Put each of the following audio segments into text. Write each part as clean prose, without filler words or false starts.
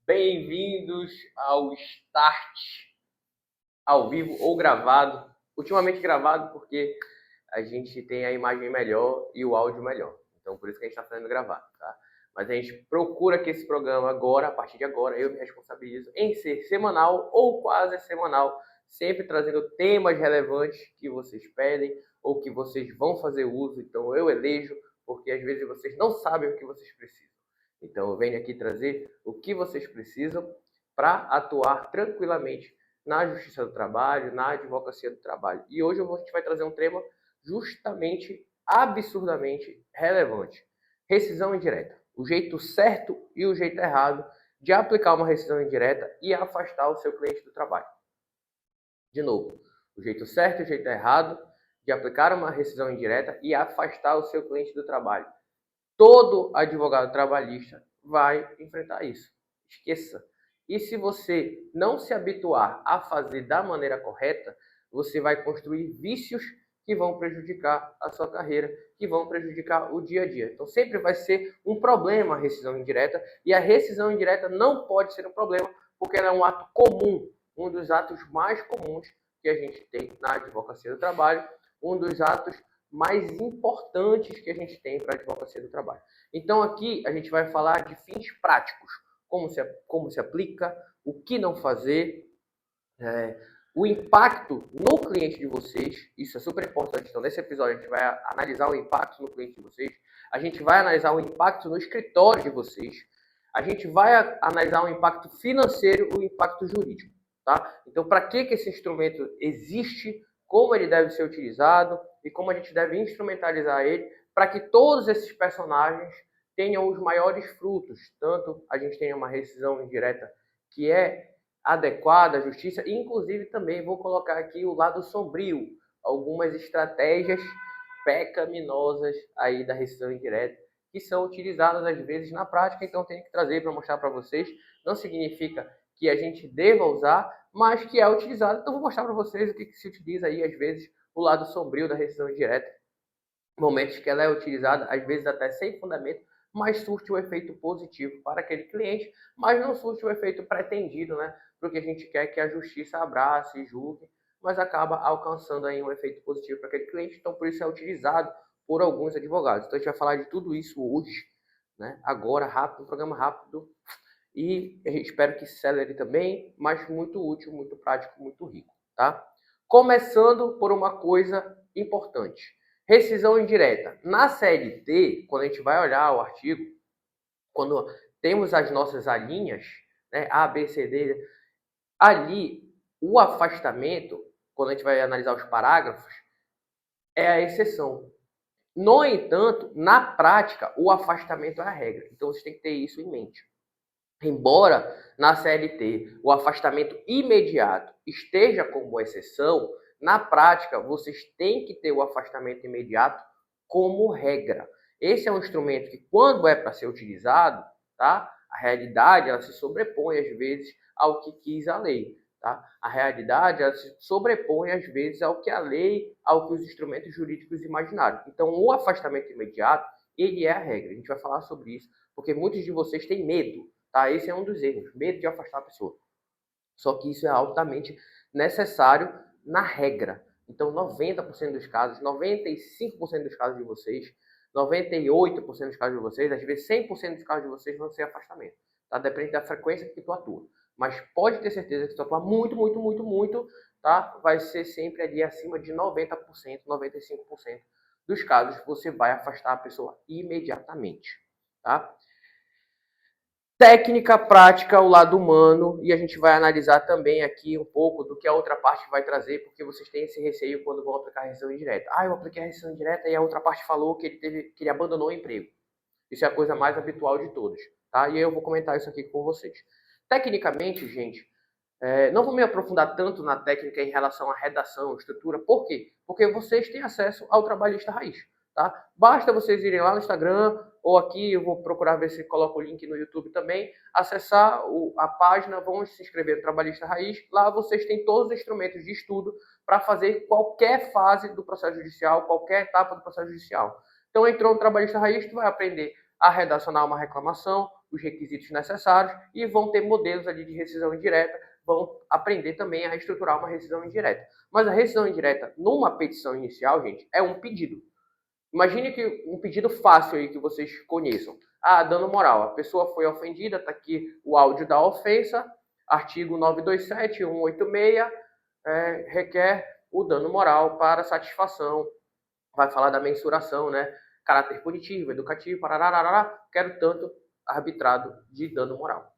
Bem-vindos ao Start, ao vivo ou gravado. Ultimamente gravado porque a gente tem a imagem melhor e o áudio melhor. Então, por isso que a gente está fazendo gravado, tá? Mas a gente procura que esse programa agora, a partir de agora, eu me responsabilizo em ser semanal ou quase semanal, sempre trazendo temas relevantes que vocês pedem ou que vocês vão fazer uso. Então, eu elejo, porque às vezes vocês não sabem o que vocês precisam. Então, eu venho aqui trazer o que vocês precisam para atuar tranquilamente na Justiça do Trabalho, na Advocacia do Trabalho. E hoje a gente vai trazer um tema justamente, absurdamente relevante. Rescisão indireta. O jeito certo e o jeito errado de aplicar uma rescisão indireta e afastar o seu cliente do trabalho. De novo, o jeito certo e o jeito errado de aplicar uma rescisão indireta e afastar o seu cliente do trabalho. Todo advogado trabalhista vai enfrentar isso. Esqueça. E se você não se habituar a fazer da maneira correta, você vai construir vícios que vão prejudicar a sua carreira, que vão prejudicar o dia a dia. Então sempre vai ser um problema a rescisão indireta, e a rescisão indireta não pode ser um problema, porque ela é um ato comum, um dos atos mais comuns que a gente tem na advocacia do trabalho, um dos atos mais importantes que a gente tem para a advocacia do trabalho. Então aqui a gente vai falar de fins práticos, como se aplica, o que não fazer, o impacto no cliente de vocês, isso é super importante. Então nesse episódio a gente vai analisar o impacto no cliente de vocês, a gente vai analisar o impacto no escritório de vocês, a gente vai analisar o impacto financeiro e o impacto jurídico, tá? Então para que esse instrumento existe, como ele deve ser utilizado e como a gente deve instrumentalizar ele para que todos esses personagens tenham os maiores frutos. Tanto a gente tenha uma rescisão indireta que é adequada à justiça, e inclusive também vou colocar aqui o lado sombrio, algumas estratégias pecaminosas aí da rescisão indireta que são utilizadas às vezes na prática, então tenho que trazer para mostrar para vocês. Não significa que a gente deva usar, mas que é utilizado. Então vou mostrar para vocês o que se utiliza aí às vezes, o lado sombrio da rescisão indireta, momentos que ela é utilizada às vezes até sem fundamento, mas surte um efeito positivo para aquele cliente, mas não surte o efeito pretendido, né? Porque a gente quer que a justiça abrace e julgue, mas acaba alcançando aí um efeito positivo para aquele cliente, então por isso é utilizado por alguns advogados. Então a gente vai falar de tudo isso hoje, né? Agora, rápido, um programa rápido, e espero que celere também, mas muito útil, muito prático, muito rico, tá? Começando por uma coisa importante. Rescisão indireta. Na CLT, quando a gente vai olhar o artigo, quando temos as nossas alíneas, né, A, B, C, D, ali o afastamento, quando a gente vai analisar os parágrafos, é a exceção. No entanto, na prática, o afastamento é a regra. Então vocês têm que ter isso em mente. Embora na CLT o afastamento imediato esteja como exceção, na prática vocês têm que ter o afastamento imediato como regra. Esse é um instrumento que, quando é para ser utilizado, tá? A realidade ela se sobrepõe às vezes ao que quis a lei. Tá? A realidade ela se sobrepõe às vezes ao que a lei, ao que os instrumentos jurídicos imaginaram. Então o afastamento imediato, ele é a regra. A gente vai falar sobre isso, porque muitos de vocês têm medo. Tá? Esse é um dos erros, medo de afastar a pessoa. Só que isso é altamente necessário na regra. Então, 90% dos casos, 95% dos casos de vocês, 98% dos casos de vocês, às vezes 100% dos casos de vocês vão ser afastamento. Tá? Depende da frequência que tu atua. Mas pode ter certeza que se tu atuar muito, muito, muito, muito, tá? Vai ser sempre ali acima de 90%, 95% dos casos você vai afastar a pessoa imediatamente. Tá? Técnica, prática, o lado humano, e a gente vai analisar também aqui um pouco do que a outra parte vai trazer, porque vocês têm esse receio quando vão aplicar a rescisão indireta. Ah, eu apliquei a rescisão indireta e a outra parte falou que ele abandonou o emprego. Isso é a coisa mais habitual de todos, tá? E eu vou comentar isso aqui com vocês. Tecnicamente, gente, não vou me aprofundar tanto na técnica em relação à redação, estrutura. Por quê? Porque vocês têm acesso ao trabalhista raiz. Tá? Basta vocês irem lá no Instagram, ou aqui eu vou procurar ver se coloco o link no YouTube também, acessar a página, vão se inscrever no Trabalhista Raiz. Lá vocês têm todos os instrumentos de estudo para fazer qualquer fase do processo judicial, qualquer etapa do processo judicial. Então entrou no Trabalhista Raiz, tu vai aprender a redacionar uma reclamação, os requisitos necessários e vão ter modelos ali de rescisão indireta, vão aprender também a estruturar uma rescisão indireta. Mas a rescisão indireta numa petição inicial, gente, é um pedido. Imagine que um pedido fácil aí que vocês conheçam. Ah, dano moral. A pessoa foi ofendida, está aqui o áudio da ofensa, artigo 927, 186, requer o dano moral para satisfação. Vai falar da mensuração, né? Caráter punitivo, educativo, parararará, quero tanto arbitrado de dano moral.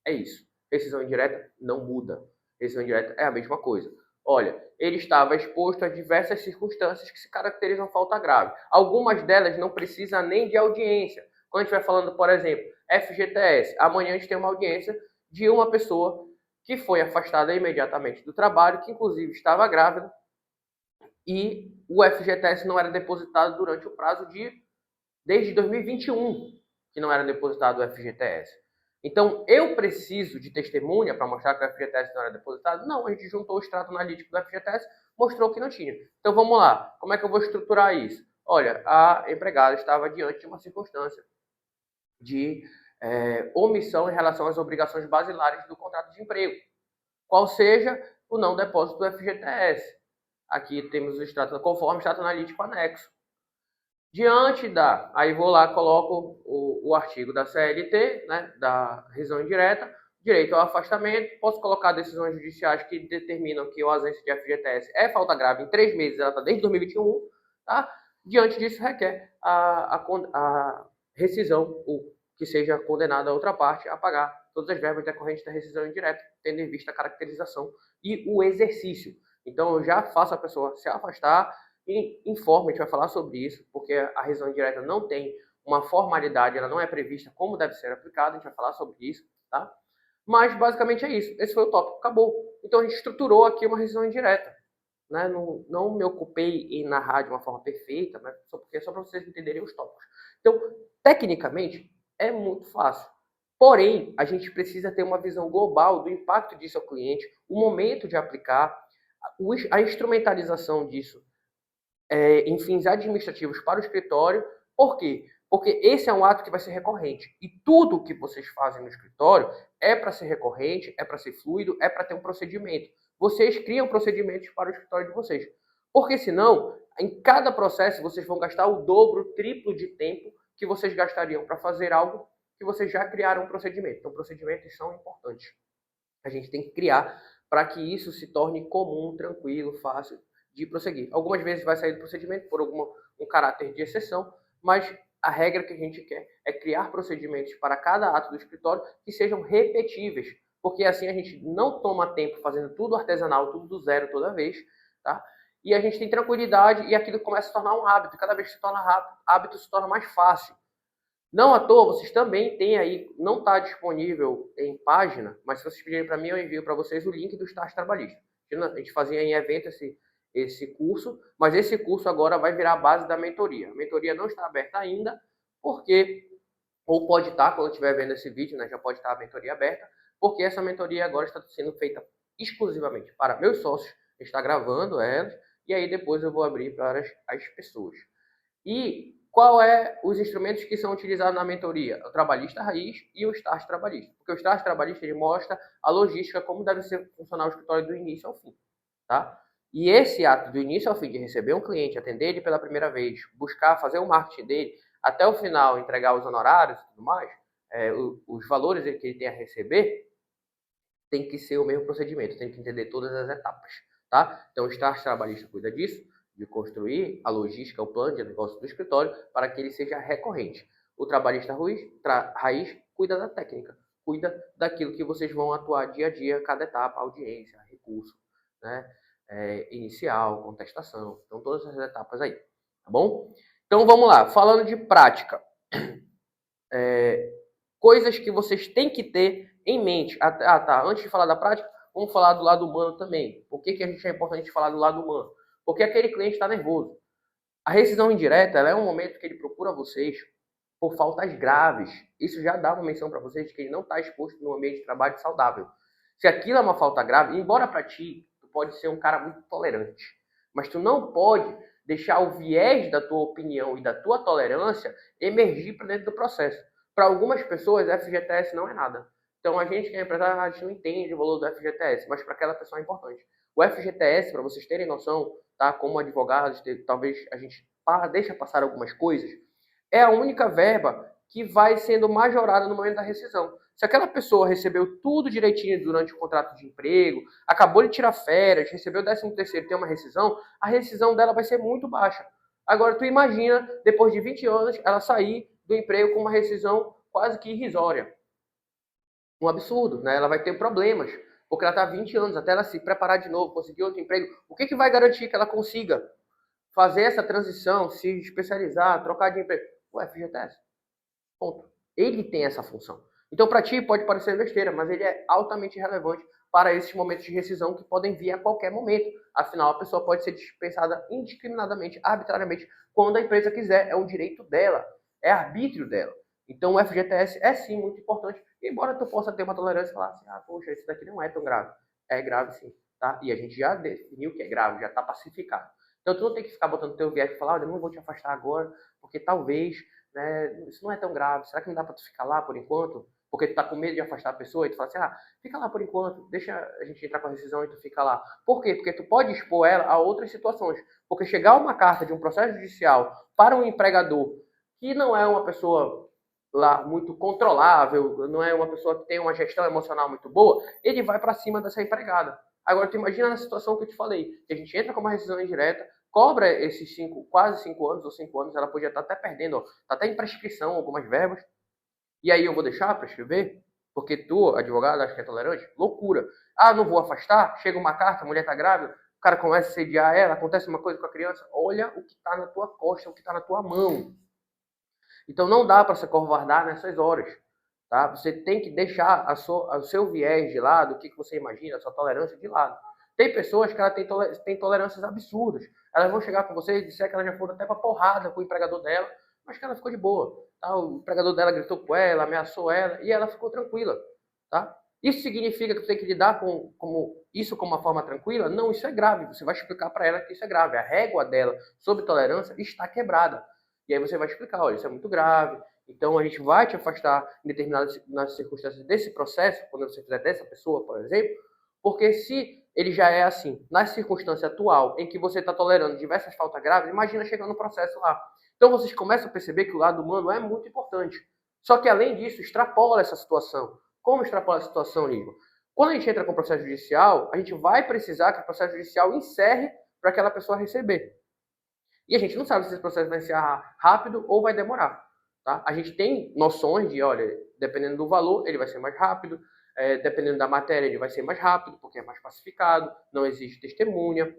É isso. Rescisão indireta não muda. Rescisão indireta é a mesma coisa. Olha, ele estava exposto a diversas circunstâncias que se caracterizam falta grave. Algumas delas não precisam nem de audiência. Quando a gente vai falando, por exemplo, FGTS, amanhã a gente tem uma audiência de uma pessoa que foi afastada imediatamente do trabalho, que inclusive estava grávida, e o FGTS não era depositado durante o prazo desde 2021, que não era depositado o FGTS. Então, eu preciso de testemunha para mostrar que o FGTS não era depositado? Não, a gente juntou o extrato analítico do FGTS, mostrou que não tinha. Então, vamos lá. Como é que eu vou estruturar isso? Olha, a empregada estava diante de uma circunstância de omissão em relação às obrigações basilares do contrato de emprego, qual seja o não depósito do FGTS. Aqui temos o extrato, conforme o extrato analítico anexo. Diante da, aí vou lá, coloco o artigo da CLT, né, da rescisão indireta, direito ao afastamento, posso colocar decisões judiciais que determinam que a ausência de FGTS é falta grave em 3 meses, ela está desde 2021, tá? Diante disso, requer a rescisão, o que seja condenada a outra parte a pagar todas as verbas decorrentes da rescisão indireta, tendo em vista a caracterização e o exercício. Então, eu já faço a pessoa se afastar, e informe, a gente vai falar sobre isso, porque a rescisão indireta não tem uma formalidade, ela não é prevista como deve ser aplicada, a gente vai falar sobre isso, tá? Mas basicamente é isso, esse foi o tópico, acabou. Então a gente estruturou aqui uma rescisão indireta, né? Não me ocupei em narrar de uma forma perfeita, mas só para vocês entenderem os tópicos. Então, tecnicamente, é muito fácil. Porém, a gente precisa ter uma visão global do impacto disso ao cliente, o momento de aplicar, a instrumentalização disso em fins administrativos para o escritório. Por quê? Porque esse é um ato que vai ser recorrente. E tudo que vocês fazem no escritório é para ser recorrente, é para ser fluido, é para ter um procedimento. Vocês criam procedimentos para o escritório de vocês. Porque senão, em cada processo, vocês vão gastar o dobro, o triplo de tempo que vocês gastariam para fazer algo que vocês já criaram um procedimento. Então, procedimentos são importantes. A gente tem que criar para que isso se torne comum, tranquilo, fácil de prosseguir. Algumas vezes vai sair do procedimento por um caráter de exceção, mas a regra que a gente quer é criar procedimentos para cada ato do escritório que sejam repetíveis, porque assim a gente não toma tempo fazendo tudo artesanal, tudo do zero toda vez, tá? E a gente tem tranquilidade e aquilo começa a se tornar um hábito. Cada vez que se torna hábito, se torna mais fácil. Não à toa, vocês também têm aí, não está disponível em página, mas se vocês pedirem para mim, eu envio para vocês o link do estágio trabalhista. A gente fazia em evento esse curso, mas esse curso agora vai virar a base da mentoria. A mentoria não está aberta ainda, porque, ou pode estar, quando estiver vendo esse vídeo, né, já pode estar a mentoria aberta, porque essa mentoria agora está sendo feita exclusivamente para meus sócios, está gravando elas, e aí depois eu vou abrir para as pessoas. E qual é os instrumentos que são utilizados na mentoria? O trabalhista raiz e o estágio trabalhista. Porque o estágio trabalhista ele mostra a logística, como deve funcionar o escritório do início ao fim, tá? E esse ato do início ao fim, de receber um cliente, atender ele pela primeira vez, buscar fazer o marketing dele, até o final entregar os honorários e tudo mais, os valores que ele tem a receber, tem que ser o mesmo procedimento, tem que entender todas as etapas, tá? Então o estágio trabalhista cuida disso, de construir a logística, o plano de negócio do escritório, para que ele seja recorrente. O trabalhista raiz cuida da técnica, cuida daquilo que vocês vão atuar dia a dia, cada etapa, audiência, recurso, né? Inicial, contestação, então todas as etapas aí, tá bom? Então vamos lá, falando de prática, coisas que vocês têm que ter em mente. Tá, antes de falar da prática, vamos falar do lado humano também. Por que a gente é importante falar do lado humano? Porque aquele cliente está nervoso. A rescisão indireta ela é um momento que ele procura vocês por faltas graves. Isso já dá uma menção para vocês de que ele não está exposto num ambiente de trabalho saudável. Se aquilo é uma falta grave, embora para ti, tu pode ser um cara muito tolerante, mas tu não pode deixar o viés da tua opinião e da tua tolerância emergir para dentro do processo. Para algumas pessoas, FGTS não é nada. Então, a gente que é empresário, a gente não entende o valor do FGTS, mas para aquela pessoa é importante. O FGTS, para vocês terem noção, tá? Como advogados, talvez a gente deixa passar algumas coisas, é a única verba que vai sendo majorada no momento da rescisão. Se aquela pessoa recebeu tudo direitinho durante o contrato de emprego, acabou de tirar férias, recebeu o 13º e tem uma rescisão, a rescisão dela vai ser muito baixa. Agora, tu imagina, depois de 20 anos, ela sair do emprego com uma rescisão quase que irrisória. Um absurdo, né? Ela vai ter problemas, porque ela está 20 anos, até ela se preparar de novo, conseguir outro emprego. O que vai garantir que ela consiga fazer essa transição, se especializar, trocar de emprego? O FGTS. Ponto. Ele tem essa função. Então, para ti, pode parecer besteira, mas ele é altamente relevante para esses momentos de rescisão que podem vir a qualquer momento. Afinal, a pessoa pode ser dispensada indiscriminadamente, arbitrariamente, quando a empresa quiser. É um direito dela, é arbítrio dela. Então, o FGTS é sim muito importante, embora tu possa ter uma tolerância e falar assim, poxa, isso daqui não é tão grave. É grave sim, tá? E a gente já definiu que é grave, já está pacificado. Então, tu não tem que ficar botando teu viés e falar, olha, eu não vou te afastar agora, porque talvez, né, isso não é tão grave. Será que não dá para tu ficar lá por enquanto? Porque tu tá com medo de afastar a pessoa e tu fala assim, fica lá por enquanto, deixa a gente entrar com a rescisão e tu fica lá. Por quê? Porque tu pode expor ela a outras situações. Porque chegar uma carta de um processo judicial para um empregador que não é uma pessoa lá muito controlável, não é uma pessoa que tem uma gestão emocional muito boa, ele vai para cima dessa empregada. Agora, tu imagina a situação que eu te falei, que a gente entra com uma rescisão indireta, cobra esses quase 5 anos ou 5 anos, ela podia estar até perdendo, está até em prescrição algumas verbas, e aí eu vou deixar prescrever? Porque tu, advogado, acha que é tolerante? Loucura. Não vou afastar, chega uma carta, a mulher está grávida, o cara começa a sediar ela, acontece uma coisa com a criança, olha o que está na tua costa, o que está na tua mão. Então não dá para se acovardar nessas horas. Tá? Você tem que deixar o seu viés de lado, o que você imagina, a sua tolerância de lado. Tem pessoas que ela têm tolerâncias absurdas. Elas vão chegar com você e dizer que elas já foram até para porrada com o empregador dela, mas que ela ficou de boa. Tá? O empregador dela gritou com ela, ameaçou ela e ela ficou tranquila. Tá? Isso significa que você tem que lidar com isso como uma forma tranquila? Não, isso é grave. Você vai explicar para ela que isso é grave. A régua dela sobre tolerância está quebrada. E aí você vai explicar, olha, isso é muito grave, então a gente vai te afastar em determinadas circunstâncias desse processo, quando você fizer dessa pessoa, por exemplo, porque se ele já é assim, na circunstância atual, em que você está tolerando diversas faltas graves, imagina chegando no processo lá. Então vocês começam a perceber que o lado humano é muito importante. Só que além disso, extrapola essa situação. Como extrapola a situação, Nico? Quando a gente entra com o processo judicial, a gente vai precisar que o processo judicial encerre para aquela pessoa receber. E a gente não sabe se esse processo vai ser rápido ou vai demorar. Tá? A gente tem noções de, olha, dependendo do valor, ele vai ser mais rápido, dependendo da matéria, ele vai ser mais rápido, porque é mais pacificado, não existe testemunha.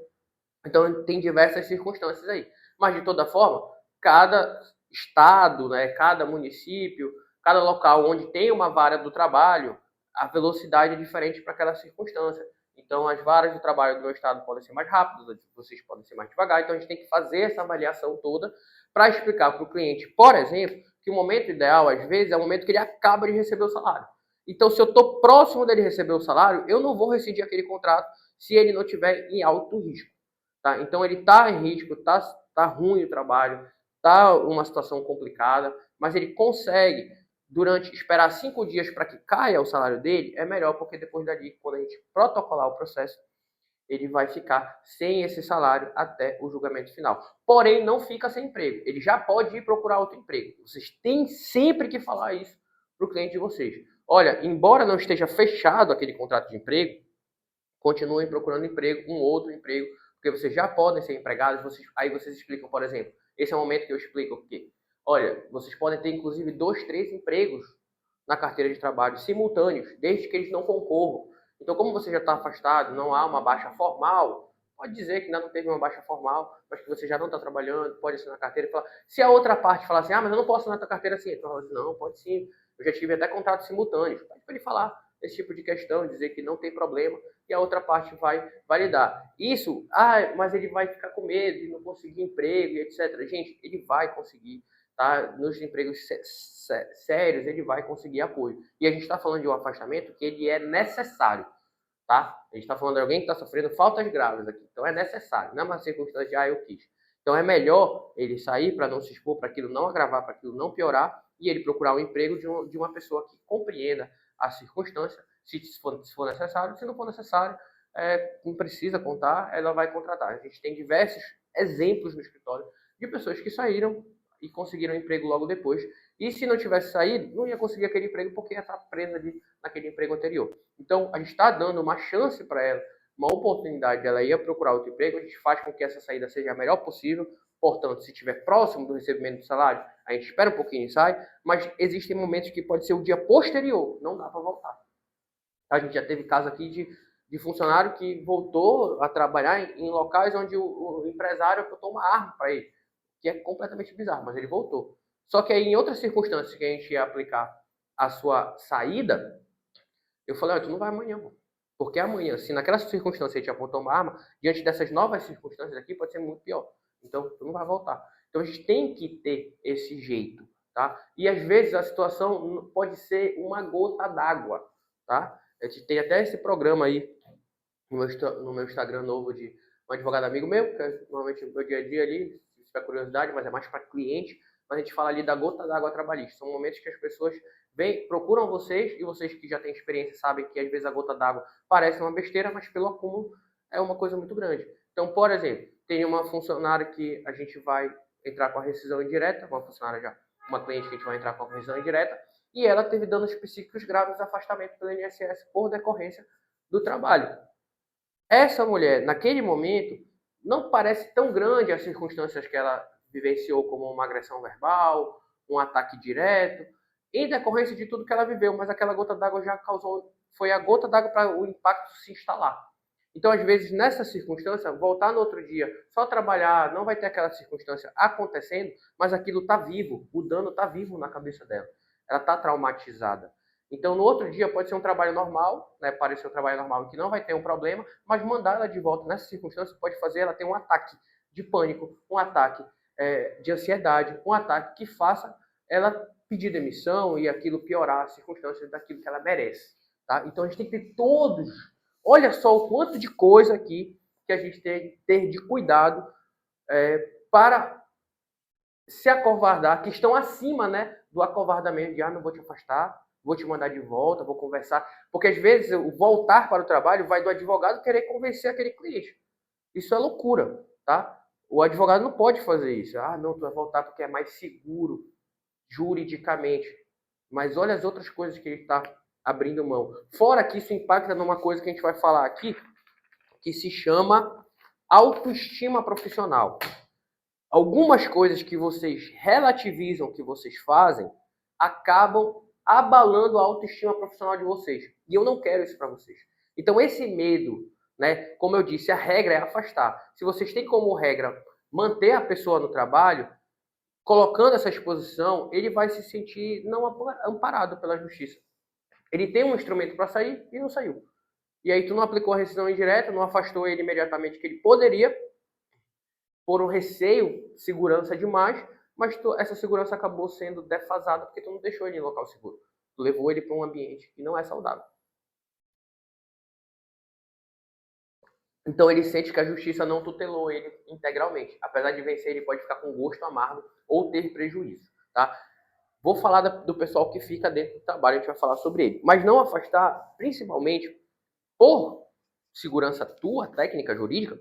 Então, tem diversas circunstâncias aí. Mas, de toda forma, cada estado, né, cada município, cada local onde tem uma vara do trabalho, a velocidade é diferente para aquela circunstância. Então, as varas de trabalho do meu estado podem ser mais rápidas, vocês podem ser mais devagar. Então, a gente tem que fazer essa avaliação toda para explicar para o cliente, por exemplo, que o momento ideal, às vezes, é o momento que ele acaba de receber o salário. Então, se eu estou próximo dele receber o salário, eu não vou rescindir aquele contrato se ele não estiver em alto risco. Tá? Então, ele está em risco, tá ruim o trabalho, está uma situação complicada, mas ele consegue esperar 5 dias para que caia o salário dele, é melhor, porque depois dali, quando a gente protocolar o processo, ele vai ficar sem esse salário até o julgamento final. Porém, não fica sem emprego. Ele já pode ir procurar outro emprego. Vocês têm sempre que falar isso para o cliente de vocês. Olha, embora não esteja fechado aquele contrato de emprego, continuem procurando emprego, um outro emprego, porque vocês já podem ser empregados. Aí vocês explicam, por exemplo, esse é o momento que eu explico o quê? Olha, vocês podem ter inclusive 2, 3 empregos na carteira de trabalho simultâneos, desde que eles não concorram. Então, como você já está afastado, não há uma baixa formal, pode dizer que ainda não teve uma baixa formal, mas que você já não está trabalhando, pode assinar na carteira e falar. Se a outra parte falar assim, mas eu não posso assinar na carteira assim, então fala assim, não, pode sim. Eu já tive até contratos simultâneos. Pode ele falar esse tipo de questão, dizer que não tem problema, e a outra parte vai validar. Isso, mas ele vai ficar com medo de não conseguir emprego e etc. Gente, ele vai conseguir, tá? Nos empregos sérios, ele vai conseguir apoio. E a gente está falando de um afastamento que ele é necessário, tá? A gente está falando de alguém que está sofrendo faltas graves aqui. Então é necessário, não é uma circunstância de, eu quis. Então é melhor ele sair para não se expor, para aquilo não agravar, para aquilo não piorar, e ele procurar um emprego de uma pessoa que compreenda a circunstância, se for necessário. Se não for necessário, não precisa contar, ela vai contratar. A gente tem diversos exemplos no escritório de pessoas que saíram e conseguiram emprego logo depois. E se não tivesse saído, não ia conseguir aquele emprego porque ia estar presa naquele emprego anterior. Então, a gente está dando uma chance para ela, uma oportunidade de ela ir procurar outro emprego. A gente faz com que essa saída seja a melhor possível. Portanto, se estiver próximo do recebimento do salário, a gente espera um pouquinho e sai. Mas existem momentos que pode ser o dia posterior, não dá para voltar. A gente já teve caso aqui de funcionário que voltou a trabalhar em locais onde o empresário botou uma arma para ele, que é completamente bizarro, mas ele voltou. Só que aí, em outras circunstâncias que a gente ia aplicar a sua saída, eu falei, tu não vai amanhã, pô. Porque amanhã, se naquela circunstância a gente apontou uma arma, diante dessas novas circunstâncias aqui, pode ser muito pior. Então, tu não vai voltar. Então, a gente tem que ter esse jeito, tá? E, às vezes, a situação pode ser uma gota d'água, tá? A gente tem até esse programa aí no meu Instagram novo de um advogado amigo meu, que é normalmente o meu dia a dia ali, se tiver curiosidade, mas é mais para cliente. Mas a gente fala ali da gota d'água trabalhista. São momentos que as pessoas procuram vocês, e vocês que já têm experiência sabem que às vezes a gota d'água parece uma besteira, mas pelo acúmulo é uma coisa muito grande. Então, por exemplo, tem uma funcionária que a gente vai entrar com a rescisão indireta, uma cliente que a gente vai entrar com a rescisão indireta, e ela teve danos psíquicos graves, afastamento pelo INSS por decorrência do trabalho. Essa mulher, naquele momento, não parece tão grande as circunstâncias que ela vivenciou, como uma agressão verbal, um ataque direto, em decorrência de tudo que ela viveu, mas aquela gota d'água já causou, foi a gota d'água para o impacto se instalar. Então, às vezes, nessa circunstância, voltar no outro dia, só trabalhar, não vai ter aquela circunstância acontecendo, mas aquilo está vivo, o dano está vivo na cabeça dela. Ela está traumatizada. Então, no outro dia, pode ser um trabalho normal, né, parecer um trabalho normal que não vai ter um problema, mas mandar ela de volta nessa circunstância pode fazer ela ter um ataque de pânico, um ataque de ansiedade, um ataque que faça ela pedir demissão e aquilo piorar as circunstâncias daquilo que ela merece. Tá? Então, a gente tem que ter todos. Olha só o quanto de coisa aqui que a gente tem que ter de cuidado para se acovardar, que estão acima, né, do acovardamento de não vou te afastar, vou te mandar de volta, vou conversar. Porque às vezes o voltar para o trabalho vai do advogado querer convencer aquele cliente. Isso é loucura, tá? O advogado não pode fazer isso. Não, tu vai voltar porque é mais seguro juridicamente. Mas olha as outras coisas que ele está abrindo mão. Fora que isso impacta numa coisa que a gente vai falar aqui, que se chama autoestima profissional. Algumas coisas que vocês relativizam, que vocês fazem, acabam abalando a autoestima profissional de vocês. E eu não quero isso para vocês. Então, esse medo, né, como eu disse, a regra é afastar. Se vocês têm como regra manter a pessoa no trabalho, colocando essa exposição, ele vai se sentir não amparado pela justiça. Ele tem um instrumento para sair e não saiu. E aí tu não aplicou a rescisão indireta, não afastou ele imediatamente que ele poderia, por um receio, segurança demais, mas essa segurança acabou sendo defasada porque tu não deixou ele em local seguro. Tu levou ele para um ambiente que não é saudável. Então ele sente que a justiça não tutelou ele integralmente. Apesar de vencer, ele pode ficar com gosto amargo ou ter prejuízo. Tá? Vou falar do pessoal que fica dentro do trabalho, a gente vai falar sobre ele. Mas não afastar, principalmente, por segurança tua, técnica, jurídica,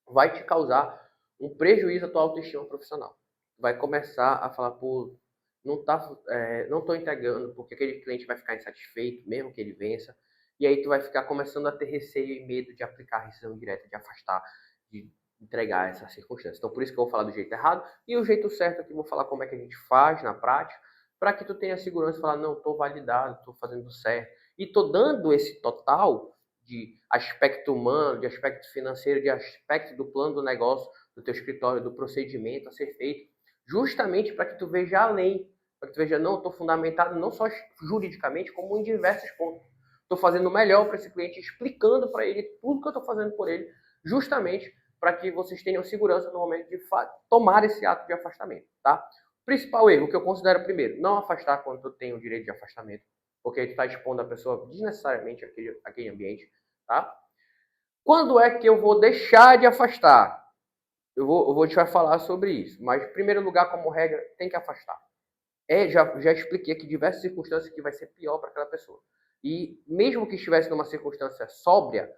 vai te causar um prejuízo à tua autoestima profissional. Vai começar a falar, pô, não estou entregando, porque aquele cliente vai ficar insatisfeito, mesmo que ele vença. E aí tu vai ficar começando a ter receio e medo de aplicar a rescisão direta, de afastar, de entregar essa circunstância. Então, por isso que eu vou falar do jeito errado. E o jeito certo aqui, vou falar como é que a gente faz na prática, para que tu tenha segurança e falar, não, estou validado, estou fazendo certo. E estou dando esse total de aspecto humano, de aspecto financeiro, de aspecto do plano do negócio, do teu escritório, do procedimento a ser feito, justamente para que tu veja além, para que tu veja, não, estou fundamentado não só juridicamente, como em diversos pontos. Estou fazendo o melhor para esse cliente, explicando para ele tudo que eu estou fazendo por ele, justamente para que vocês tenham segurança no momento de tomar esse ato de afastamento, tá? Principal erro que eu considero primeiro, não afastar quando tu tem o direito de afastamento, porque aí tu está expondo a pessoa desnecessariamente àquele ambiente, tá? Quando é que eu vou deixar de afastar? eu vou te falar sobre isso, mas em primeiro lugar, como regra, tem que afastar. Já expliquei aqui diversas circunstâncias que vai ser pior para aquela pessoa. E mesmo que estivesse numa circunstância sóbria,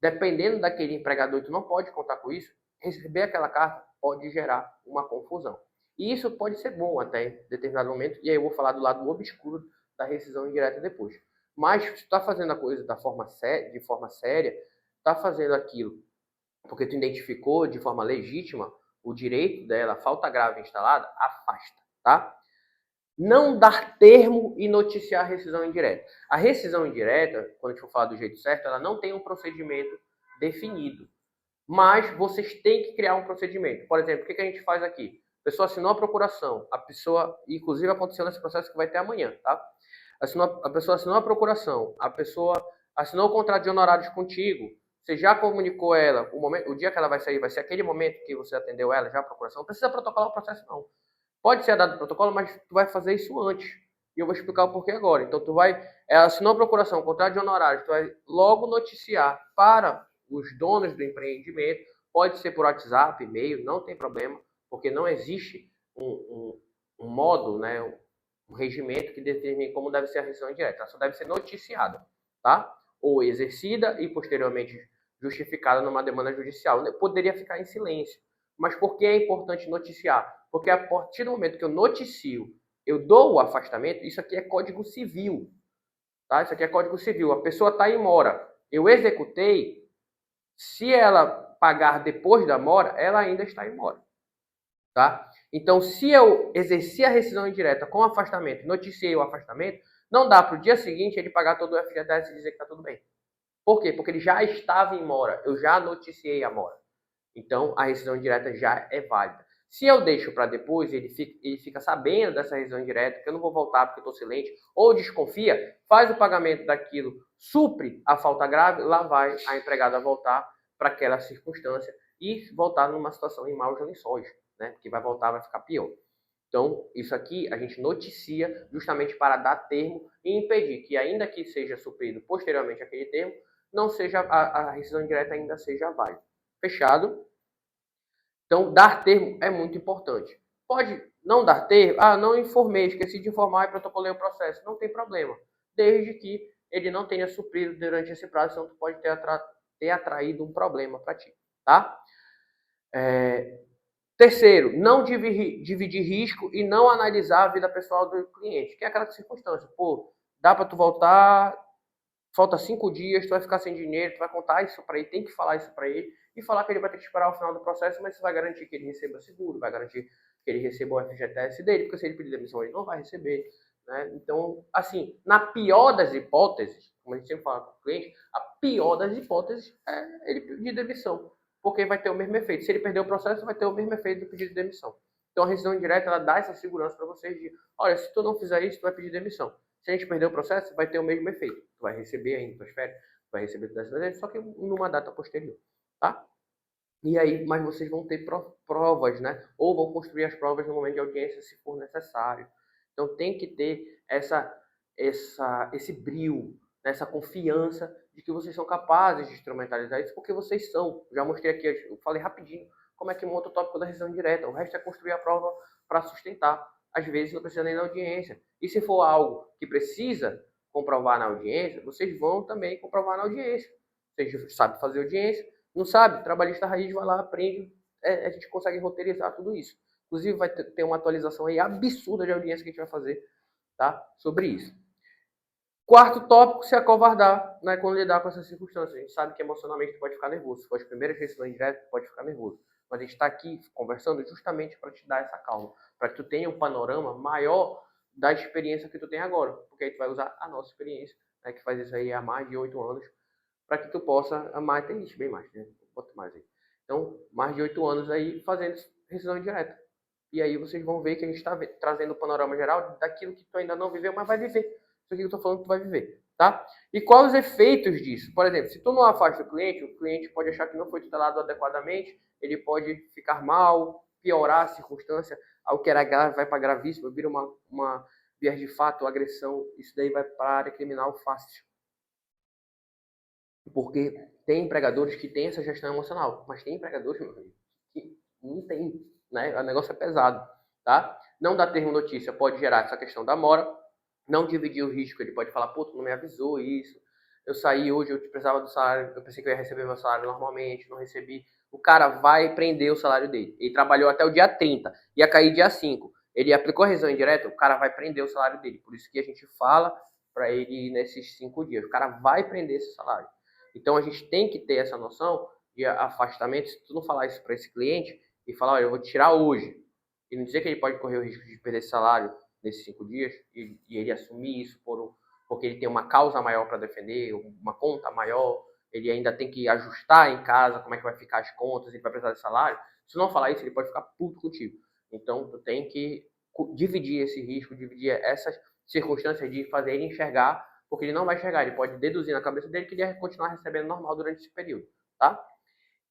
dependendo daquele empregador, tu não pode contar com isso, receber aquela carta pode gerar uma confusão. E isso pode ser bom até em determinado momento, e aí eu vou falar do lado obscuro da rescisão indireta depois. Mas se tu está fazendo a coisa de forma séria, está fazendo aquilo porque tu identificou de forma legítima o direito dela, a falta grave instalada, afasta, tá? Não dar termo e noticiar a rescisão indireta. A rescisão indireta, quando a gente for falar do jeito certo, ela não tem um procedimento definido. Mas vocês têm que criar um procedimento. Por exemplo, o que a gente faz aqui? A pessoa assinou a procuração, a pessoa, inclusive aconteceu nesse processo que vai ter amanhã, tá? A pessoa assinou a procuração, a pessoa assinou o contrato de honorários contigo, você já comunicou ela, o dia que ela vai sair vai ser aquele momento que você atendeu ela, já a procuração, não precisa protocolar o processo não. Pode ser dado o protocolo, mas tu vai fazer isso antes. E eu vou explicar o porquê agora. Então tu vai, assinou a procuração, contrato de honorários, tu vai logo noticiar para os donos do empreendimento, pode ser por WhatsApp, e-mail, não tem problema, porque não existe um modo, né, um regimento que determine como deve ser a rescisão indireta. Ela só deve ser noticiada, tá? Ou exercida e posteriormente justificada numa demanda judicial. Poderia ficar em silêncio. Mas por que é importante noticiar? Porque a partir do momento que eu noticio, eu dou o afastamento, isso aqui é Código Civil, tá? Isso aqui é Código Civil. A pessoa está em mora, eu executei, se ela pagar depois da mora, ela ainda está em mora, tá? Então, se eu exerci a rescisão indireta com afastamento, noticiei o afastamento, não dá para o dia seguinte ele pagar todo o FGTS e dizer que está tudo bem. Por quê? Porque ele já estava em mora, eu já noticiei a mora. Então, a rescisão indireta já é válida. Se eu deixo para depois, ele fica sabendo dessa rescisão indireta, que eu não vou voltar porque eu estou silente, ou desconfia, faz o pagamento daquilo, supre a falta grave, lá vai a empregada voltar para aquela circunstância e voltar numa situação em maus lençóis, né? Porque vai voltar, vai ficar pior. Então, isso aqui a gente noticia justamente para dar termo e impedir que, ainda que seja suprido posteriormente aquele termo, não seja a rescisão indireta ainda seja válida. Fechado? Então, dar termo é muito importante. Pode não dar termo? Ah, não informei, esqueci de informar e protocolei o processo. Não tem problema. Desde que ele não tenha suprido durante esse prazo, senão tu pode ter atraído um problema para ti. Tá? Terceiro, não dividir risco e não analisar a vida pessoal do cliente, que é aquela circunstância. Pô, dá para tu voltar, falta 5 dias, tu vai ficar sem dinheiro, tu vai contar isso para ele, tem que falar isso para ele e falar que ele vai ter que esperar o final do processo, mas isso vai garantir que ele receba seguro, vai garantir que ele receba o FGTS dele, porque se ele pedir demissão ele não vai receber, né? Então, assim, na pior das hipóteses, como a gente sempre fala com o cliente, a pior das hipóteses é ele pedir demissão, porque vai ter o mesmo efeito. Se ele perder o processo, vai ter o mesmo efeito do pedido de demissão. Então, a rescisão indireta, ela dá essa segurança para vocês de, olha, se tu não fizer isso, tu vai pedir demissão. Se a gente perder o processo, vai ter o mesmo efeito. Tu vai receber ainda tuas férias, vai receber tuas férias, só que numa data posterior, tá? E aí, mas vocês vão ter provas, né? Ou vão construir as provas no momento de audiência, se for necessário. Então tem que ter esse brio, né? Essa confiança de que vocês são capazes de instrumentalizar isso, porque vocês são. Já mostrei aqui, eu falei rapidinho como é que monta o tópico da rescisão direta. O resto é construir a prova para sustentar. Às vezes não precisa nem na audiência. E se for algo que precisa comprovar na audiência, vocês vão também comprovar na audiência. Vocês sabem fazer audiência, não sabe? Trabalhista raiz vai lá, aprende, a gente consegue roteirizar tudo isso. Inclusive vai ter uma atualização aí absurda de audiência que a gente vai fazer, tá? Sobre isso. Quarto tópico, se acovardar, né, quando lidar com essas circunstâncias. A gente sabe que emocionalmente pode ficar nervoso. Se for as primeiras rescisões diretas, pode ficar nervoso. Mas a gente está aqui conversando justamente para te dar essa calma, para que tu tenha um panorama maior da experiência que tu tem agora, porque aí tu vai usar a nossa experiência, né, que faz isso aí há mais de 8 anos, para que tu possa amar, tem isso, bem mais, né? Quanto mais aí. Então, mais de 8 anos aí fazendo rescisão indireta. E aí vocês vão ver que a gente está trazendo o panorama geral daquilo que tu ainda não viveu, mas vai viver. Isso aqui que eu estou falando que tu vai viver, tá? E quais os efeitos disso? Por exemplo, se tu não afasta o cliente pode achar que não foi tutelado adequadamente, ele pode ficar mal, piorar a circunstância, algo que era grave vai para gravíssimo, vira uma viés de fato, agressão, isso daí vai para a área criminal fácil. Porque tem empregadores que têm essa gestão emocional, mas tem empregadores, meu amigo, que Não tem, né? O negócio é pesado, tá? Não dar termo notícia pode gerar essa questão da mora. Não dividir o risco, ele pode falar, pô, tu não me avisou isso. Eu saí hoje, eu precisava do salário, eu pensei que eu ia receber meu salário normalmente, não recebi. O cara vai prender o salário dele. Ele trabalhou até o dia 30, ia cair dia 5. Ele aplicou a rescisão indireta, o cara vai prender o salário dele. Por isso que a gente fala para ele nesses 5 dias. O cara vai prender esse salário. Então a gente tem que ter essa noção de afastamento. Se tu não falar isso para esse cliente e falar, olha, eu vou te tirar hoje, e não dizer que ele pode correr o risco de perder esse salário nesses 5 dias, e ele assumir isso porque ele tem uma causa maior para defender, uma conta maior, ele ainda tem que ajustar em casa como é que vai ficar as contas, ele vai precisar de salário. Se não falar isso, ele pode ficar puto contigo. Então, tu tem que dividir esse risco, dividir essas circunstâncias de fazer ele enxergar, porque ele não vai enxergar, ele pode deduzir na cabeça dele que ele ia continuar recebendo normal durante esse período, tá?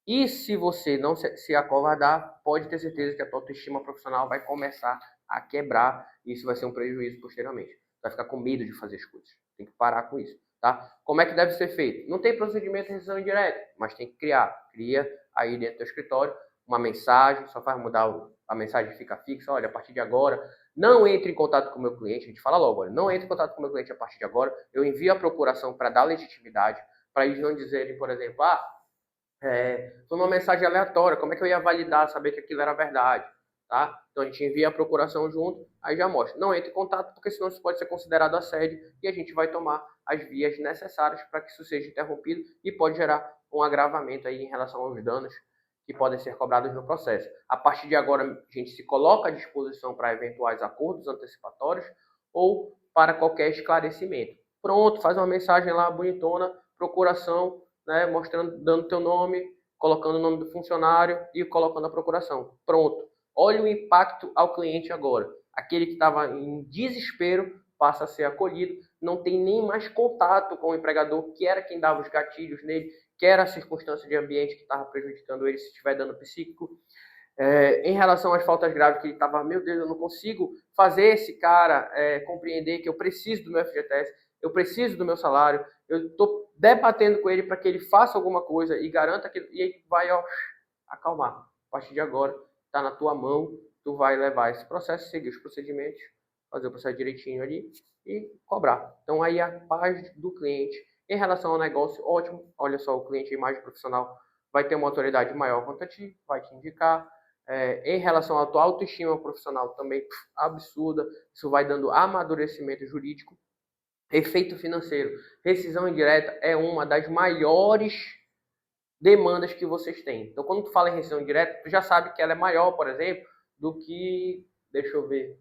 E se você não se acovardar, pode ter certeza que a tua autoestima profissional vai começar a quebrar e isso vai ser um prejuízo posteriormente. Vai ficar com medo de fazer as coisas. Tem que parar com isso, tá? Como é que deve ser feito? Não tem procedimento de rescisão indireta, mas tem que criar. Cria aí dentro do escritório uma mensagem, só faz mudar a mensagem, fica fixa. Olha, a partir de agora, não entre em contato com o meu cliente. A gente fala logo, olha, não entre em contato com o meu cliente a partir de agora. Eu envio a procuração para dar legitimidade, para eles não dizerem, por exemplo, foi uma mensagem aleatória, como é que eu ia validar, saber que aquilo era verdade, tá? Então a gente envia a procuração junto, aí já mostra. Não entre em contato, porque senão isso pode ser considerado assédio e a gente vai tomar as vias necessárias para que isso seja interrompido e pode gerar um agravamento aí em relação aos danos que podem ser cobrados no processo. A partir de agora, a gente se coloca à disposição para eventuais acordos antecipatórios ou para qualquer esclarecimento. Pronto, faz uma mensagem lá bonitona, procuração, né, mostrando, dando teu nome, colocando o nome do funcionário e colocando a procuração. Pronto. Olha o impacto ao cliente agora. Aquele que estava em desespero passa a ser acolhido, não tem nem mais contato com o empregador, que era quem dava os gatilhos nele, que era a circunstância de ambiente que estava prejudicando ele se estiver dano psíquico. Em relação às faltas graves, que ele estava, meu Deus, eu não consigo fazer esse cara compreender que eu preciso do meu FGTS, eu preciso do meu salário, eu estou debatendo com ele para que ele faça alguma coisa e garanta que e ele vai acalmar. A partir de agora, está na tua mão, tu vai levar esse processo, seguir os procedimentos, fazer o processo direitinho ali e cobrar. Então aí a paz do cliente. Em relação ao negócio, ótimo, olha só, o cliente imagem profissional vai ter uma autoridade maior quanto a ti, vai te indicar. Em relação à tua autoestima profissional também absurda, isso vai dando amadurecimento jurídico. Efeito financeiro, rescisão indireta é uma das maiores demandas que vocês têm. Então, quando tu fala em rescisão indireta, tu já sabe que ela é maior, por exemplo, do que, deixa eu ver,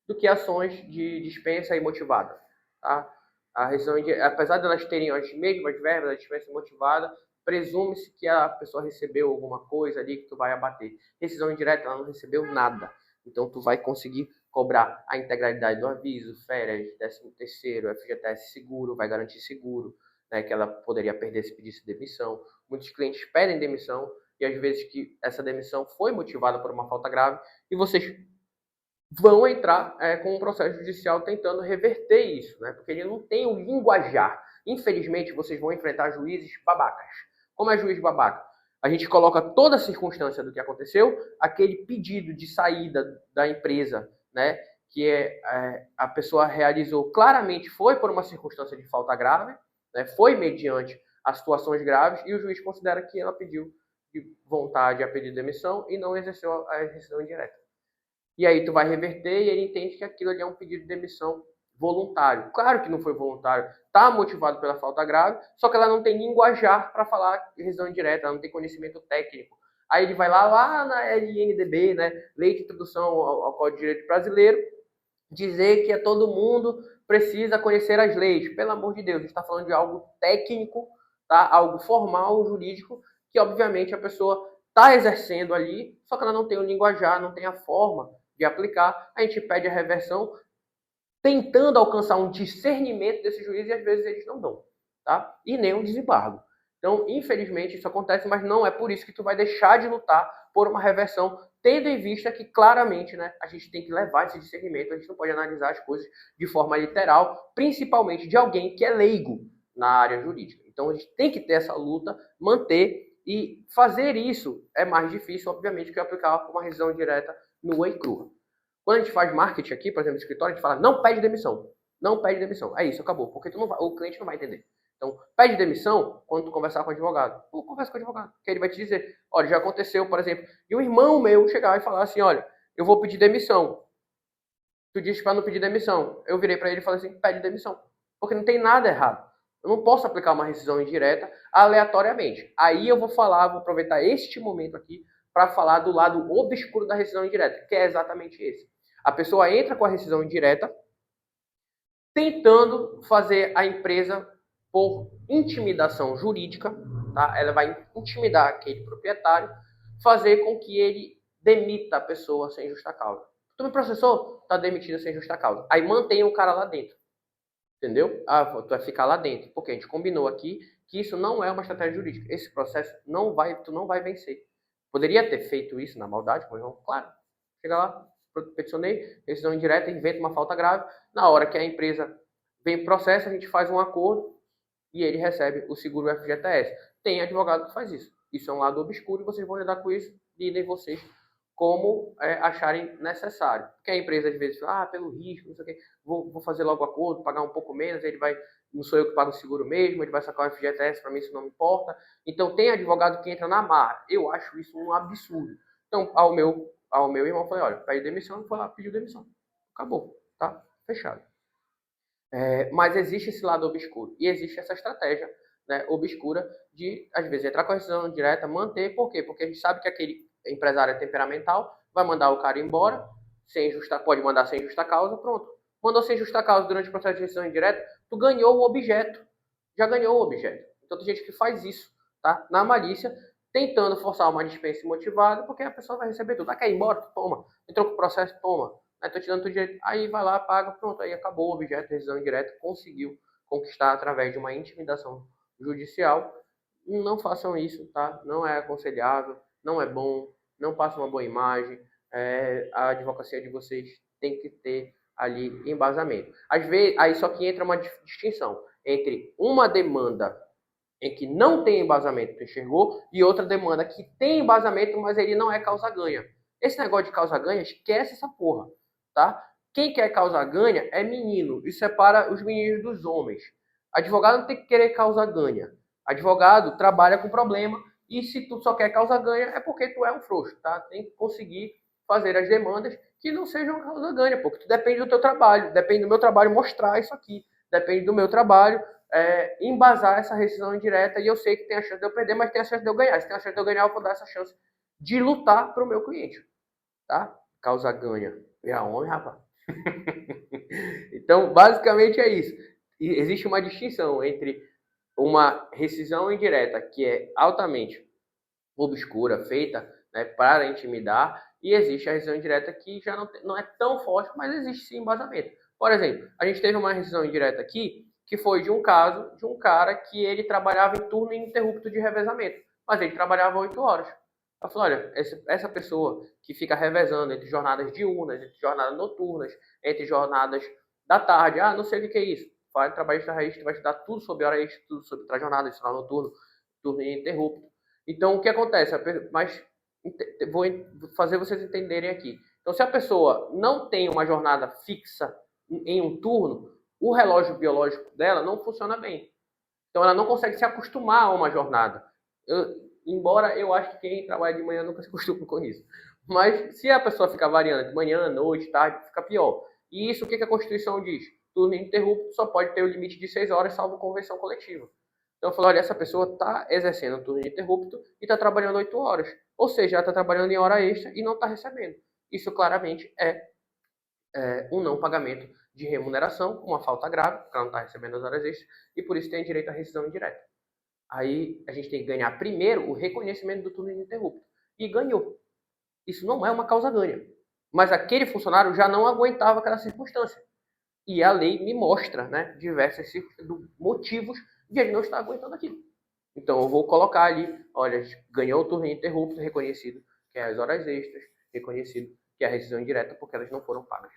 do que ações de dispensa imotivada, tá? A rescisão indireta, apesar de elas terem as mesmas verbas, a dispensa imotivada, presume-se que a pessoa recebeu alguma coisa ali que tu vai abater. Rescisão indireta, ela não recebeu nada. Então, tu vai conseguir cobrar a integralidade do aviso, férias, 13º, FGTS seguro, vai garantir seguro, né, que ela poderia perder se pedisse demissão. Muitos clientes pedem demissão e às vezes que essa demissão foi motivada por uma falta grave e vocês vão entrar com um processo judicial tentando reverter isso, né? Porque ele não tem o linguajar. Infelizmente, vocês vão enfrentar juízes babacas. Como é juiz babaca? A gente coloca toda a circunstância do que aconteceu, aquele pedido de saída da empresa, né? Que a pessoa realizou claramente foi por uma circunstância de falta grave, né? Foi mediante as situações graves e o juiz considera que ela pediu de vontade a pedir demissão e não exerceu a rescisão indireta. E aí tu vai reverter e ele entende que aquilo ali é um pedido de demissão voluntário. Claro que não foi voluntário, está motivado pela falta grave, só que ela não tem linguajar para falar de rescisão indireta, ela não tem conhecimento técnico. Aí ele vai lá na LNDB, né, Lei de Introdução ao Código de Direito Brasileiro, dizer que todo mundo precisa conhecer as leis. Pelo amor de Deus, a gente está falando de algo técnico, tá? Algo formal, jurídico, que obviamente a pessoa está exercendo ali, só que ela não tem o linguajar, não tem a forma de aplicar. A gente pede a reversão, tentando alcançar um discernimento desse juiz e às vezes eles não dão, tá? E nem um desembargo. Então, infelizmente, isso acontece, mas não é por isso que tu vai deixar de lutar por uma reversão, tendo em vista que claramente, né, a gente tem que levar esse discernimento, a gente não pode analisar as coisas de forma literal, principalmente de alguém que é leigo na área jurídica. Então, a gente tem que ter essa luta, manter E fazer isso é mais difícil, obviamente, que aplicar uma rescisão direta nua e crua. Quando a gente faz marketing aqui, por exemplo, no escritório, a gente fala, não pede demissão. Não pede demissão. É isso, acabou. Porque o cliente não vai entender. Então, pede demissão quando tu conversar com o advogado. Tu conversa com o advogado. Que ele vai te dizer, olha, já aconteceu, por exemplo, e um irmão meu chegar e falar assim, olha, eu vou pedir demissão. Tu disse para não pedir demissão. Eu virei para ele e falei assim, pede demissão. Porque não tem nada errado. Eu não posso aplicar uma rescisão indireta aleatoriamente. Aí eu vou aproveitar este momento aqui para falar do lado obscuro da rescisão indireta, que é exatamente esse. A pessoa entra com a rescisão indireta tentando fazer a empresa por intimidação jurídica, tá? Ela vai intimidar aquele proprietário, fazer com que ele demita a pessoa sem justa causa. Tu me processou? Tá demitido sem justa causa. Aí mantém o cara lá dentro. Entendeu? Ah, tu vai ficar lá dentro. Porque a gente combinou aqui que isso não é uma estratégia jurídica. Esse processo tu não vai vencer. Poderia ter feito isso na maldade, mas não, claro. Chega lá, peticionei, rescisão indireta, inventa uma falta grave. Na hora que a empresa vem processo, a gente faz um acordo e ele recebe o seguro FGTS. Tem advogado que faz isso. Isso é um lado obscuro e vocês vão lidar com isso, lidem vocês como acharem necessário. Porque a empresa, às vezes, fala, pelo risco, não sei o quê, vou fazer logo o acordo, pagar um pouco menos, ele vai, não sou eu que pago o seguro mesmo, ele vai sacar o FGTS, para mim isso não me importa. Então, tem advogado que entra na marra. Eu acho isso um absurdo. Então, ao meu irmão, eu falei, olha, pede demissão, foi lá, pediu demissão. Acabou, tá? Fechado. Mas existe esse lado obscuro e existe essa estratégia, né, obscura de, às vezes, entrar com a rescisão direta, manter. Por quê? Porque a gente sabe que aquele empresário é temperamental, vai mandar o cara embora, pode mandar sem justa causa, pronto. Mandou sem justa causa durante o processo de rescisão indireta, tu ganhou o objeto. Já ganhou o objeto. Então tem gente que faz isso, tá? Na malícia, tentando forçar uma dispensa imotivada, porque a pessoa vai receber tudo. Ah, quer ir embora? Toma. Entrou com o processo? Toma. Tô te dando tudo direito. Aí vai lá, paga, pronto, aí acabou o objeto de rescisão indireta, conseguiu conquistar através de uma intimidação judicial. Não façam isso, tá? Não é aconselhável, não é bom, não passa uma boa imagem. A advocacia de vocês tem que ter ali embasamento. Às vezes, aí só que entra uma distinção entre uma demanda em que não tem embasamento, tu enxergou, e outra demanda que tem embasamento, mas ele não é causa-ganha. Esse negócio de causa-ganha, esquece essa porra, tá? Quem quer causa-ganha é menino. Isso é para os meninos dos homens. Advogado não tem que querer causa-ganha. Advogado trabalha com problema e se tu só quer causa-ganha é porque tu é um frouxo, tá? Tem que conseguir fazer as demandas que não sejam causa-ganha, porque tu depende do teu trabalho, depende do meu trabalho mostrar isso aqui, depende do meu trabalho embasar essa rescisão indireta e eu sei que tem a chance de eu perder, mas tem a chance de eu ganhar. Se tem a chance de eu ganhar, eu vou dar essa chance de lutar para o meu cliente, tá? Causa ganha. Vira homem, rapaz. Então, basicamente é isso. E existe uma distinção entre uma rescisão indireta que é altamente obscura, feita, né, para intimidar, e existe a rescisão indireta que já não é tão forte, mas existe sim embasamento. Por exemplo, a gente teve uma rescisão indireta aqui que foi de um caso de um cara que ele trabalhava em turno ininterrupto de revezamento, mas ele trabalhava 8 horas. Eu falei, olha, essa pessoa que fica revezando entre jornadas diurnas, entre jornadas noturnas, entre jornadas da tarde, não sei o que é isso. Vai trabalhista raiz, vai estudar tudo sobre hora extra, tudo sobre jornada, jornada noturno, turno ininterrupto. Então, o que acontece? Mas vou fazer vocês entenderem aqui. Então, se a pessoa não tem uma jornada fixa em um turno, o relógio biológico dela não funciona bem. Então, ela não consegue se acostumar a uma jornada. Embora eu acho que quem trabalha de manhã nunca se acostuma com isso. Mas se a pessoa ficar variando de manhã, noite, tarde, fica pior. E isso, o que a Constituição diz? Turno ininterrupto só pode ter o limite de 6 horas, salvo convenção coletiva. Então eu falo, olha, essa pessoa está exercendo um turno ininterrupto e está trabalhando 8 horas. Ou seja, ela está trabalhando em hora extra e não está recebendo. Isso claramente é um não pagamento de remuneração, uma falta grave, porque ela não está recebendo as horas extras, e por isso tem direito à rescisão indireta. Aí a gente tem que ganhar primeiro o reconhecimento do turno ininterrupto. E ganhou. Isso não é uma causa-ganha. Mas aquele funcionário já não aguentava aquela circunstância. E a lei me mostra, né, diversos motivos de ele não estar aguentando aquilo. Então eu vou colocar ali, olha, ganhou o turno ininterrupto, reconhecido que é as horas extras, reconhecido que é a rescisão indireta porque elas não foram pagas.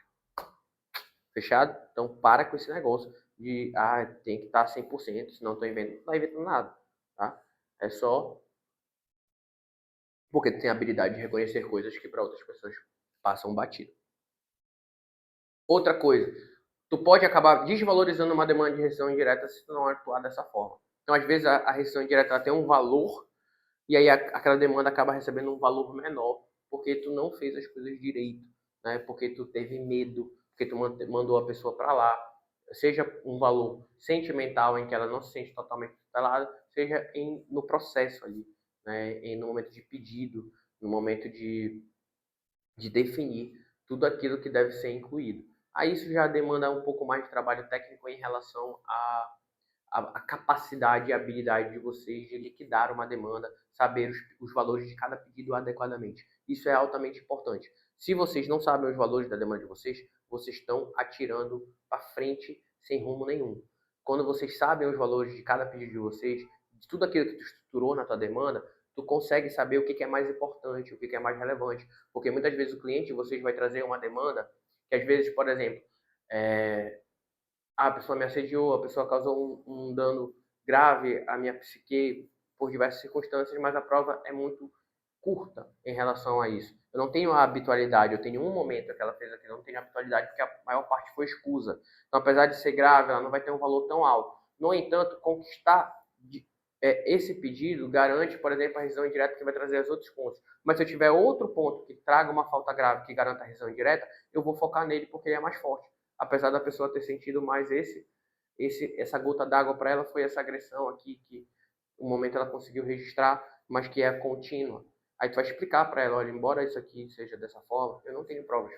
Fechado? Então para com esse negócio de, tem que estar 100%, senão estou inventando. Não está inventando nada, tá? É só porque tu tem a habilidade de reconhecer coisas que para outras pessoas passam batido. Outra coisa, tu pode acabar desvalorizando uma demanda de rescisão indireta se tu não atuar dessa forma. Então, às vezes, a rescisão indireta ela tem um valor e aí aquela demanda acaba recebendo um valor menor porque tu não fez as coisas direito, né? Porque tu teve medo, porque tu mandou a pessoa para lá, seja um valor sentimental em que ela não se sente totalmente tutelada, seja no processo ali, né? No momento de pedido, no momento de definir tudo aquilo que deve ser incluído. Aí isso já demanda um pouco mais de trabalho técnico em relação a capacidade e habilidade de vocês de liquidar uma demanda, saber os valores de cada pedido adequadamente. Isso é altamente importante. Se vocês não sabem os valores da demanda de vocês, vocês estão atirando para frente sem rumo nenhum. Quando vocês sabem os valores de cada pedido de vocês, de tudo aquilo que tu estruturou na tua demanda, tu consegue saber o que é mais importante, o que é mais relevante. Porque muitas vezes o cliente de vocês vai trazer uma demanda que às vezes, por exemplo, a pessoa me assediou, a pessoa causou um dano grave à minha psique por diversas circunstâncias, mas a prova é muito curta em relação a isso. Eu não tenho a habitualidade, eu tenho um momento que ela fez aquilo, eu não tenho a habitualidade porque a maior parte foi escusa. Então, apesar de ser grave, ela não vai ter um valor tão alto. No entanto, conquistar esse pedido garante, por exemplo, a rescisão indireta que vai trazer os outros pontos. Mas se eu tiver outro ponto que traga uma falta grave que garanta a rescisão indireta, eu vou focar nele porque ele é mais forte. Apesar da pessoa ter sentido mais essa gota d'água para ela foi essa agressão aqui que no momento ela conseguiu registrar, mas que é contínua. Aí tu vai explicar para ela, olha, embora isso aqui seja dessa forma, eu não tenho provas.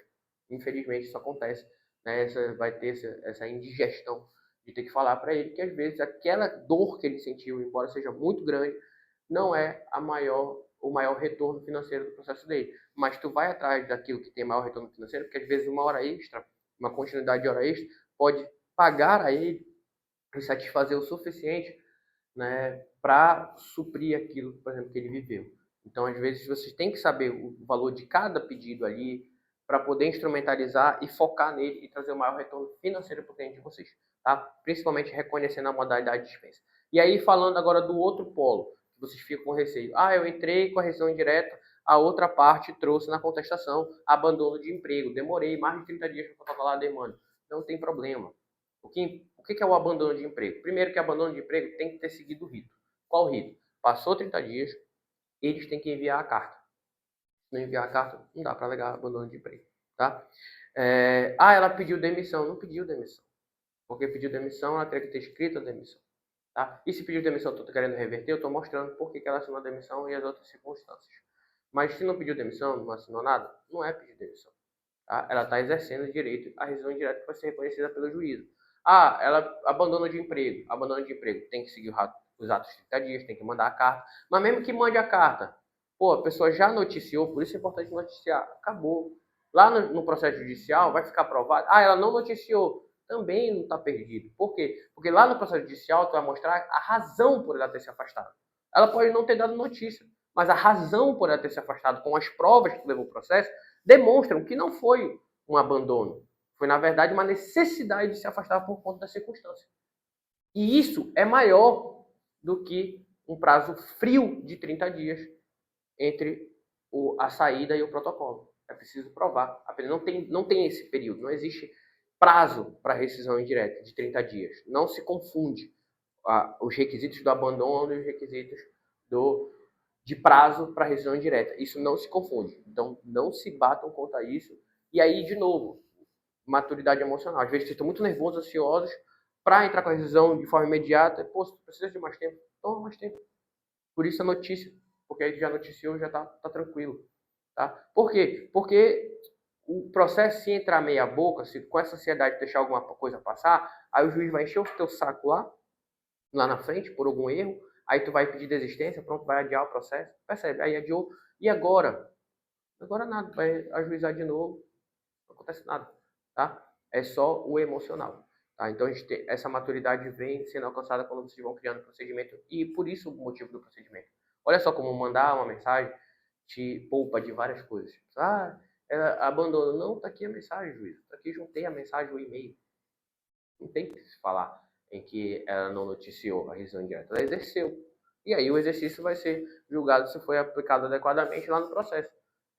Infelizmente isso acontece, né? Vai ter essa indigestão de ter que falar para ele que às vezes aquela dor que ele sentiu, embora seja muito grande, não é o maior retorno financeiro do processo dele. Mas tu vai atrás daquilo que tem maior retorno financeiro, porque às vezes uma hora extra, uma continuidade de hora extra, pode pagar a ele e satisfazer o suficiente, né, para suprir aquilo, por exemplo, que ele viveu. Então, às vezes, vocês têm que saber o valor de cada pedido ali para poder instrumentalizar e focar nele e trazer o maior retorno financeiro para o cliente de vocês, tá? Principalmente reconhecendo a modalidade de dispensa. E aí, falando agora do outro polo, que vocês ficam com receio. Ah, eu entrei com a rescisão indireta, a outra parte trouxe na contestação abandono de emprego. Demorei mais de 30 dias para protocolar a demanda. Não tem problema. O que é o abandono de emprego? Primeiro que abandono de emprego tem que ter seguido o rito. Qual o rito? Passou 30 dias, eles têm que enviar a carta. Se não enviar a carta, não dá para alegar abandono de emprego. Tá? Ela pediu demissão. Não pediu demissão. Porque pediu demissão, ela teria que ter escrito a demissão. Tá? E se pediu demissão, eu estou querendo reverter, eu estou mostrando por que ela assinou a demissão e as outras circunstâncias. Mas se não pediu demissão, não assinou nada, não é pedir demissão. Tá? Ela está exercendo o direito à rescisão indireta que vai ser reconhecida pelo juízo. Ela abandono de emprego. Abandono de emprego tem que seguir os atos de 30 dias, tem que mandar a carta. Mas mesmo que mande a carta, a pessoa já noticiou, por isso é importante noticiar. Acabou. Lá no processo judicial vai ficar provado. Ela não noticiou. Também não está perdido. Por quê? Porque lá no processo judicial tu vai mostrar a razão por ela ter se afastado. Ela pode não ter dado notícia, mas a razão por ela ter se afastado com as provas que levou o processo demonstram que não foi um abandono. Foi, na verdade, uma necessidade de se afastar por conta da circunstância. E isso é maior do que um prazo frio de 30 dias entre a saída e o protocolo. É preciso provar. Não tem esse período, não existe prazo para rescisão indireta de 30 dias. Não se confunde os requisitos do abandono e os requisitos de prazo para rescisão indireta. Isso não se confunde. Então, não se batam contra isso. E aí, de novo, maturidade emocional. Às vezes, vocês estão muito nervosos, ansiosos, para entrar com a rescisão de forma imediata. Pô, você precisa de mais tempo? Toma mais tempo. Por isso a notícia. Porque aí já noticiou, já tá tranquilo. Tá? Por quê? Porque o processo, se entrar meia boca, se com essa ansiedade deixar alguma coisa passar, aí o juiz vai encher o teu saco lá na frente, por algum erro, aí tu vai pedir desistência, pronto, vai adiar o processo, percebe? Aí adiou, e agora? Agora nada, vai ajuizar de novo, não acontece nada, tá? É só o emocional, tá? Então essa maturidade vem sendo alcançada quando vocês vão criando o procedimento, e por isso o motivo do procedimento. Olha só como mandar uma mensagem te poupa de várias coisas. Ela abandonou. Não, tá aqui a mensagem, juiz. Tá aqui, juntei a mensagem, o e-mail. Não tem que se falar em que ela não noticiou a rescisão indireta. Ela exerceu. E aí o exercício vai ser julgado se foi aplicado adequadamente lá no processo.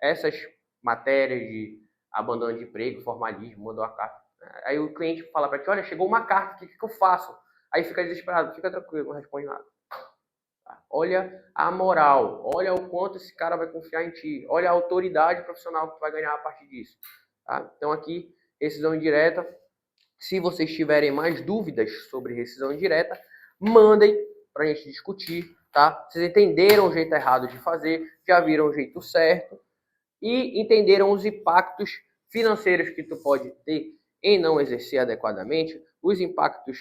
Essas matérias de abandono de emprego, formalismo, mandou a carta. Aí o cliente fala para ti, olha, chegou uma carta, o que eu faço? Aí fica desesperado, fica tranquilo, não responde nada. Olha a moral, olha o quanto esse cara vai confiar em ti, olha a autoridade profissional que tu vai ganhar a partir disso. Tá? Então aqui, rescisão indireta. Se vocês tiverem mais dúvidas sobre rescisão indireta, mandem para a gente discutir, tá? Vocês entenderam o jeito errado de fazer, já viram o jeito certo e entenderam os impactos financeiros que tu pode ter em não exercer adequadamente, os impactos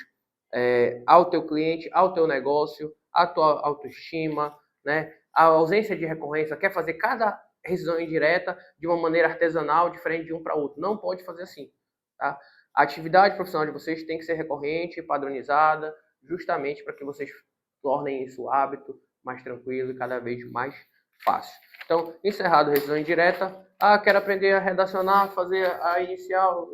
ao teu cliente, ao teu negócio, à tua autoestima, né? A ausência de recorrência, quer fazer cada rescisão indireta de uma maneira artesanal, diferente de um para outro. Não pode fazer assim, tá? A atividade profissional de vocês tem que ser recorrente, padronizada, justamente para que vocês tornem isso hábito mais tranquilo e cada vez mais fácil. Então, encerrado a rescisão indireta. Ah, quero aprender a redacionar, fazer a inicial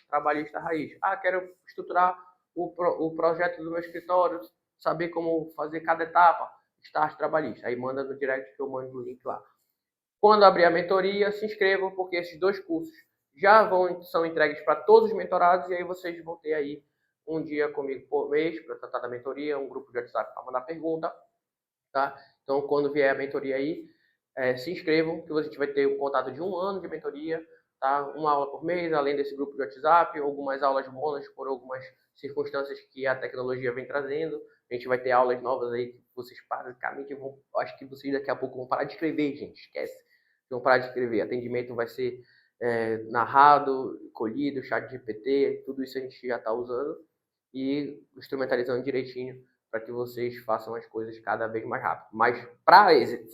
trabalhista raiz. Ah, quero estruturar o projeto do meu escritório, saber como fazer cada etapa, start trabalhista. Aí manda no direct que eu mando o link lá. Quando abrir a mentoria, se inscrevam, porque esses 2 cursos já são entregues para todos os mentorados, e aí vocês vão ter aí um dia comigo por mês para tratar da mentoria, um grupo de WhatsApp para mandar pergunta, tá? Então, quando vier a mentoria aí, se inscrevam, que a gente vai ter um contato de 1 ano de mentoria, tá? Uma aula por mês, além desse grupo de WhatsApp, algumas aulas bônus por algumas circunstâncias que a tecnologia vem trazendo. A gente vai ter aulas novas aí que vocês basicamente vão, acho que vocês daqui a pouco vão parar de escrever, gente, esquece. Vão parar de escrever. Atendimento vai ser narrado, colhido, chat GPT, tudo isso a gente já está usando e instrumentalizando direitinho para que vocês façam as coisas cada vez mais rápido. Mas para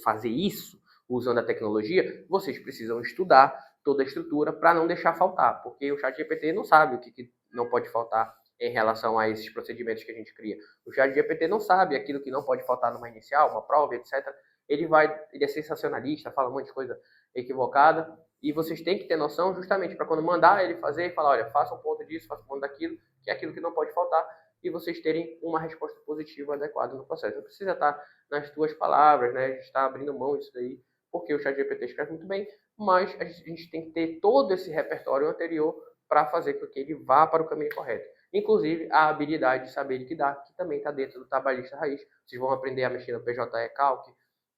fazer isso, usando a tecnologia, vocês precisam estudar toda a estrutura para não deixar faltar, porque o ChatGPT não sabe o que não pode faltar em relação a esses procedimentos que a gente cria. O ChatGPT não sabe aquilo que não pode faltar numa inicial, uma prova, etc. Ele é sensacionalista, fala um monte de coisa equivocada, e vocês têm que ter noção justamente para quando mandar ele fazer, falar, olha, faça um ponto disso, faça um ponto daquilo, que é aquilo que não pode faltar, e vocês terem uma resposta positiva adequada no processo. Não precisa estar nas tuas palavras, né? A gente está abrindo mão disso daí, porque o ChatGPT escreve muito bem, mas a gente tem que ter todo esse repertório anterior para fazer com que ele vá para o caminho correto. Inclusive, a habilidade de saber liquidar, que também está dentro do trabalhista raiz. Vocês vão aprender a mexer no PJE Calc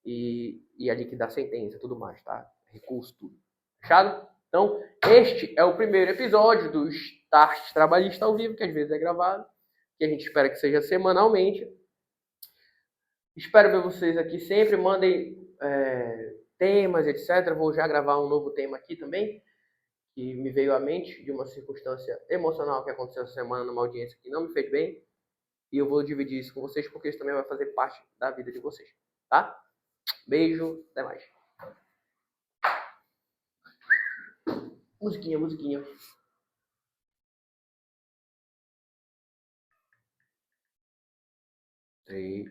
e a liquidar sentença e tudo mais, tá? Recurso, tudo. Fechado? Então, este é o primeiro episódio do Start Trabalhista ao Vivo, que às vezes é gravado, que a gente espera que seja semanalmente. Espero ver vocês aqui sempre. Mandem temas, etc. Vou já gravar um novo tema aqui também, que me veio à mente de uma circunstância emocional que aconteceu essa semana numa audiência que não me fez bem. E eu vou dividir isso com vocês, porque isso também vai fazer parte da vida de vocês. Tá? Beijo, até mais. Musiquinha, musiquinha. Três,